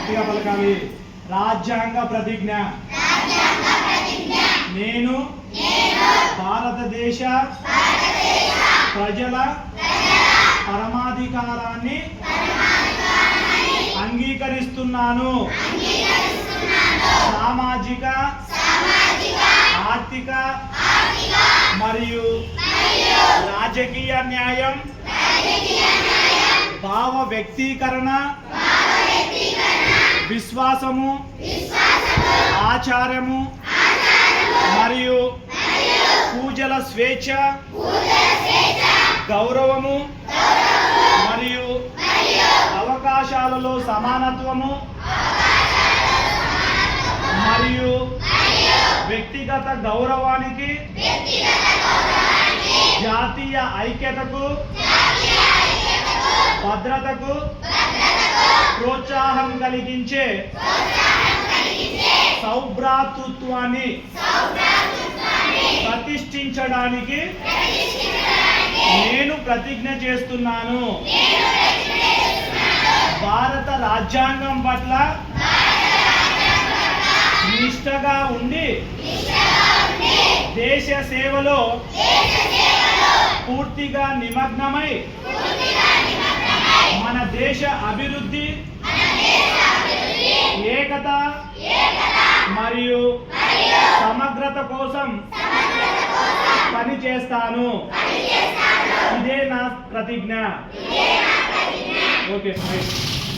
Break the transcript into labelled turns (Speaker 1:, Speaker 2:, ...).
Speaker 1: గట్టిగా పలకాలి. రాజ్యాంగ ప్రతిజ్ఞ. నేను భారతదేశ ప్రజల పరమాధికారాన్ని అంగీకరిస్తున్నాను. సామాజిక, ఆర్థిక మరియు రాజకీయ న్యాయం, భావ వ్యక్తీకరణ, విశ్వాసము, ఆచారము మరియు పూజల స్వేచ్ఛ, గౌరవము మరియు అవకాశాలలో సమానత్వము మరియు వ్యక్తిగత గౌరవానికి, జాతీయ ఐక్యతకు, భద్రతకు ప్రోత్సాహం కలిగించే సౌభ్రాతృత్వాన్ని ప్రతిష్ఠించడానికి నేను ప్రతిజ్ఞ చేస్తున్నాను. భారత రాజ్యాంగం పట్ల నిష్ఠగా ఉండి దేశ సేవలో పూర్తిగా నిమగ్నమై మన దేశ అభివృద్ధి, ఏకత మరియు సమగ్రత కోసం పనిచేస్తాను. ఇదే నా ప్రతిజ్ఞ. ఓకే.